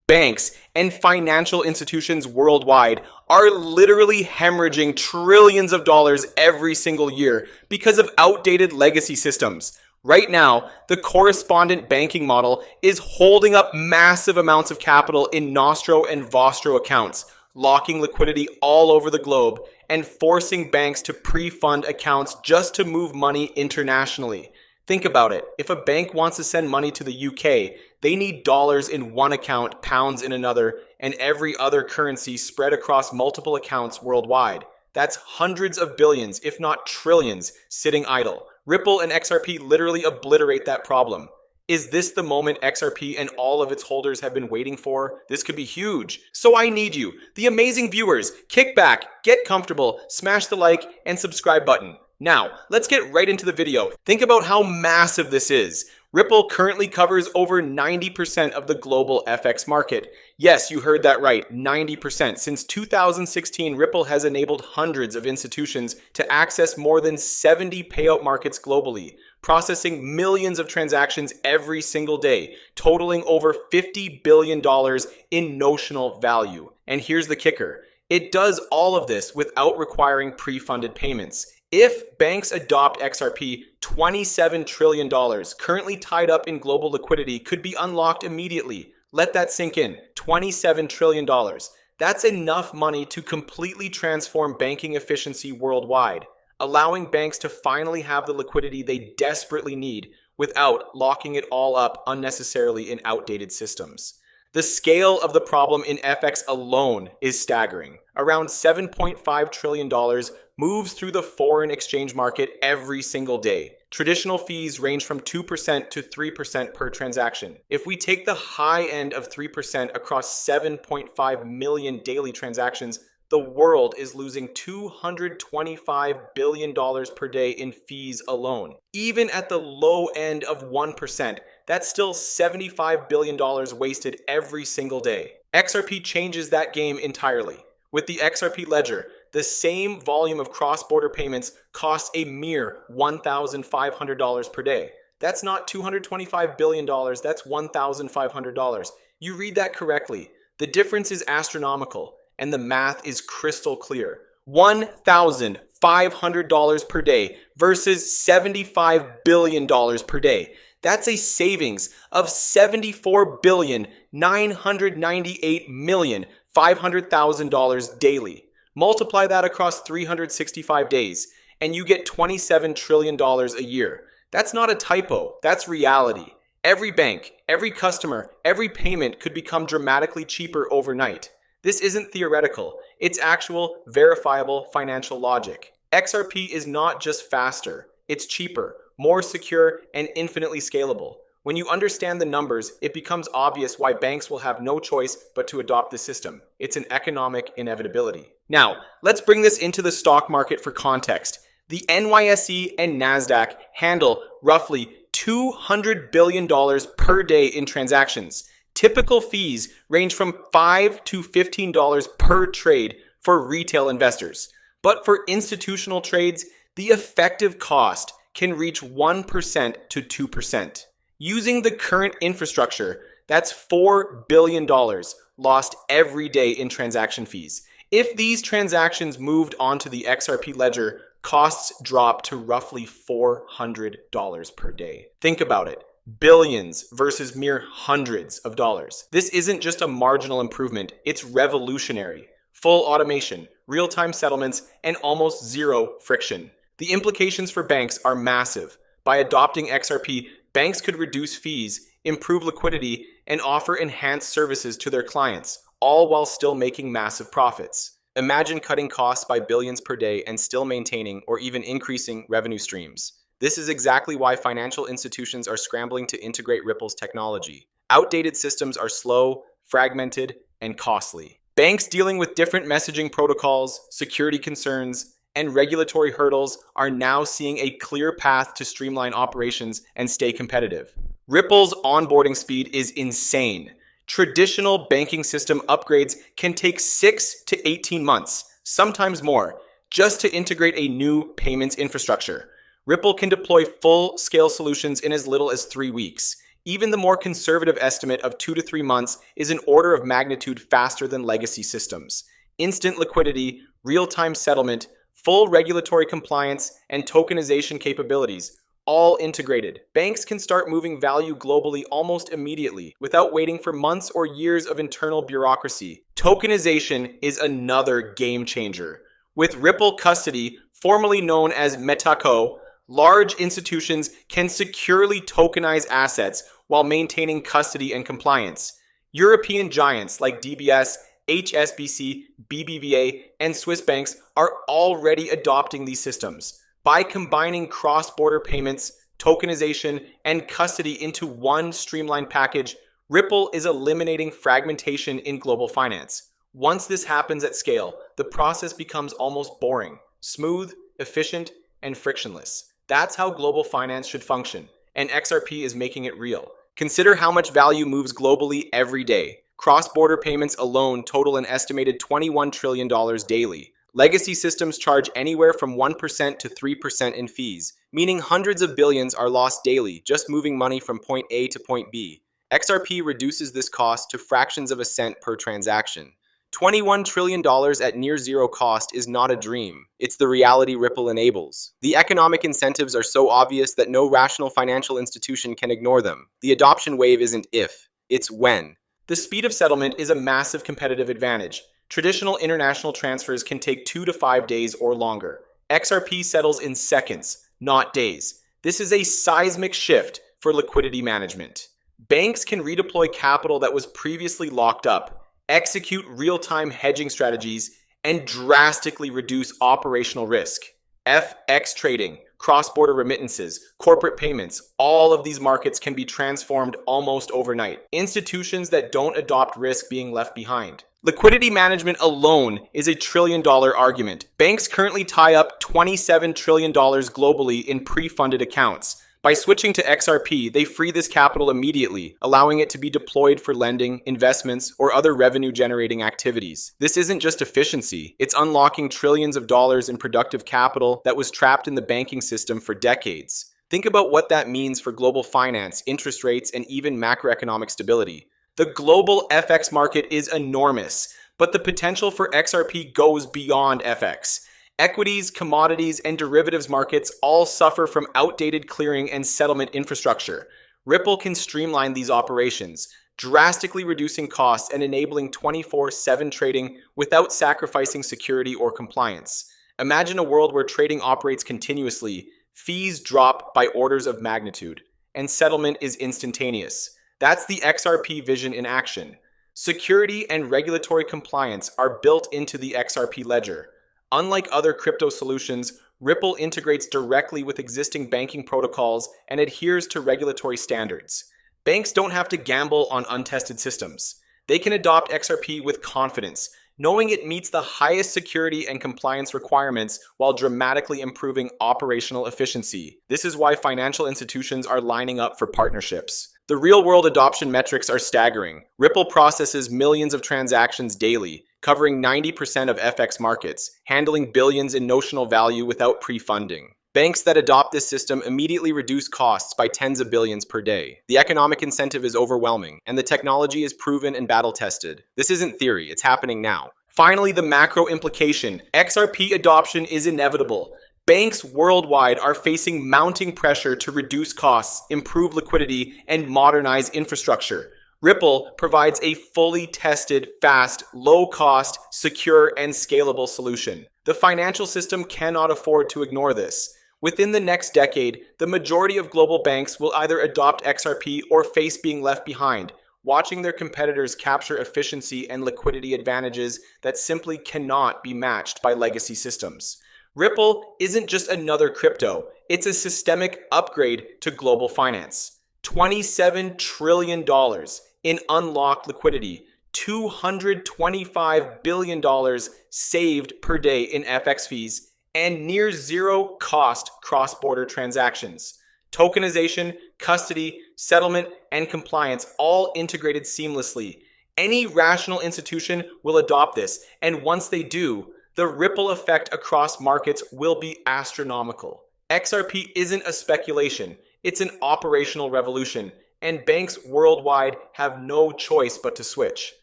Banks and financial institutions worldwide are literally hemorrhaging trillions of dollars every single year because of outdated legacy systems. Right now, the correspondent banking model is holding up massive amounts of capital in Nostro and Vostro accounts, locking liquidity all over the globe and forcing banks to pre-fund accounts just to move money internationally. Think about it. If a bank wants to send money to the UK, they need dollars in one account, pounds in another, and every other currency spread across multiple accounts worldwide. That's hundreds of billions, if not trillions, sitting idle. Ripple and XRP literally obliterate that problem. Is this the moment XRP and all of its holders have been waiting for? This could be huge. So I need you, the amazing viewers, kick back, get comfortable, smash the like and subscribe button. Now, let's get right into the video. Think about how massive this is. Ripple currently covers over 90% of the global FX market. Yes, you heard that right, 90%. Since 2016, Ripple has enabled hundreds of institutions to access more than 70 payout markets globally, processing millions of transactions every single day, totaling over $50 billion in notional value. And here's the kicker. It does all of this without requiring pre-funded payments. If banks adopt XRP, $27 trillion currently tied up in global liquidity could be unlocked immediately. Let that sink in. $27 trillion. That's enough money to completely transform banking efficiency worldwide, allowing banks to finally have the liquidity they desperately need without locking it all up unnecessarily in outdated systems. The scale of the problem in FX alone is staggering. Around $7.5 trillion moves through the foreign exchange market every single day. Traditional fees range from 2% to 3% per transaction. If we take the high end of 3% across 7.5 million daily transactions, the world is losing $225 billion per day in fees alone. Even at the low end of 1%, that's still $75 billion wasted every single day. XRP changes that game entirely. With the XRP ledger, the same volume of cross-border payments costs a mere $1,500 per day. That's not $225 billion, that's $1,500. You read that correctly. The difference is astronomical, and the math is crystal clear. $1,500 per day versus $75 billion per day. That's a savings of $74,998,500,000 daily. Multiply that across 365 days, and you get $27 trillion a year. That's not a typo, that's reality. Every bank, every customer, every payment could become dramatically cheaper overnight. This isn't theoretical, it's actual, verifiable financial logic. XRP is not just faster, it's cheaper, more secure, and infinitely scalable. When you understand the numbers, it becomes obvious why banks will have no choice but to adopt the system. It's an economic inevitability. Now, let's bring this into the stock market for context. The NYSE and NASDAQ handle roughly $200 billion per day in transactions. Typical fees range from $5 to $15 per trade for retail investors. But for institutional trades, the effective cost can reach 1% to 2%. Using the current infrastructure, that's $4 billion lost every day in transaction fees. If these transactions moved onto the XRP ledger, costs drop to roughly $400 per day. Think about it. Billions versus mere hundreds of dollars. This isn't just a marginal improvement, it's revolutionary. Full automation, real-time settlements, and almost zero friction. The implications for banks are massive. By adopting XRP, banks could reduce fees, improve liquidity, and offer enhanced services to their clients, all while still making massive profits. Imagine cutting costs by billions per day and still maintaining or even increasing revenue streams. This is exactly why financial institutions are scrambling to integrate Ripple's technology. Outdated systems are slow, fragmented, and costly. Banks dealing with different messaging protocols, security concerns, and regulatory hurdles are now seeing a clear path to streamline operations and stay competitive. Ripple's onboarding speed is insane. Traditional banking system upgrades can take 6 to 18 months, sometimes more, just to integrate a new payments infrastructure. Ripple can deploy full-scale solutions in as little as 3 weeks. Even the more conservative estimate of 2 to 3 months is an order of magnitude faster than legacy systems. Instant liquidity, real-time settlement, full regulatory compliance, and tokenization capabilities, all integrated. Banks can start moving value globally almost immediately, without waiting for months or years of internal bureaucracy. Tokenization is another game changer. With Ripple custody, formerly known as Metaco, large institutions can securely tokenize assets while maintaining custody and compliance. European giants like DBS, HSBC, BBVA, and Swiss banks are already adopting these systems. By combining cross-border payments, tokenization, and custody into one streamlined package, Ripple is eliminating fragmentation in global finance. Once this happens at scale, the process becomes almost boring, smooth, efficient, and frictionless. That's how global finance should function, and XRP is making it real. Consider how much value moves globally every day. Cross-border payments alone total an estimated $21 trillion daily. Legacy systems charge anywhere from 1% to 3% in fees, meaning hundreds of billions are lost daily just moving money from point A to point B. XRP reduces this cost to fractions of a cent per transaction. $21 trillion at near zero cost is not a dream. It's the reality Ripple enables. The economic incentives are so obvious that no rational financial institution can ignore them. The adoption wave isn't if, it's when. The speed of settlement is a massive competitive advantage. Traditional international transfers can take 2 to 5 days or longer. XRP settles in seconds, not days. This is a seismic shift for liquidity management. Banks can redeploy capital that was previously locked up, execute real-time hedging strategies, and drastically reduce operational risk. FX trading, cross-border remittances, corporate payments, all of these markets can be transformed almost overnight. Institutions that don't adopt risk being left behind. Liquidity management alone is a trillion-dollar argument. Banks currently tie up $27 trillion globally in pre-funded accounts. By switching to XRP, they free this capital immediately, allowing it to be deployed for lending, investments, or other revenue-generating activities. This isn't just efficiency, it's unlocking trillions of dollars in productive capital that was trapped in the banking system for decades. Think about what that means for global finance, interest rates, and even macroeconomic stability. The global FX market is enormous, but the potential for XRP goes beyond FX. Equities, commodities, and derivatives markets all suffer from outdated clearing and settlement infrastructure. Ripple can streamline these operations, drastically reducing costs and enabling 24/7 trading without sacrificing security or compliance. Imagine a world where trading operates continuously, fees drop by orders of magnitude, and settlement is instantaneous. That's the XRP vision in action. Security and regulatory compliance are built into the XRP ledger. Unlike other crypto solutions, Ripple integrates directly with existing banking protocols and adheres to regulatory standards. Banks don't have to gamble on untested systems. They can adopt XRP with confidence, knowing it meets the highest security and compliance requirements while dramatically improving operational efficiency. This is why financial institutions are lining up for partnerships. The real-world adoption metrics are staggering. Ripple processes millions of transactions daily, covering 90% of FX markets, handling billions in notional value without pre-funding. Banks that adopt this system immediately reduce costs by tens of billions per day. The economic incentive is overwhelming, and the technology is proven and battle-tested. This isn't theory, it's happening now. Finally, the macro implication. XRP adoption is inevitable. Banks worldwide are facing mounting pressure to reduce costs, improve liquidity, and modernize infrastructure. Ripple provides a fully tested, fast, low-cost, secure, and scalable solution. The financial system cannot afford to ignore this. Within the next decade, the majority of global banks will either adopt XRP or face being left behind, watching their competitors capture efficiency and liquidity advantages that simply cannot be matched by legacy systems. Ripple isn't just another crypto, it's a systemic upgrade to global finance. $27 trillion in unlocked liquidity, $225 billion saved per day in FX fees, and near zero cost cross-border transactions. Tokenization, custody, settlement, and compliance all integrated seamlessly. Any rational institution will adopt this, and once they do, the ripple effect across markets will be astronomical. XRP isn't a speculation, it's an operational revolution, and banks worldwide have no choice but to switch.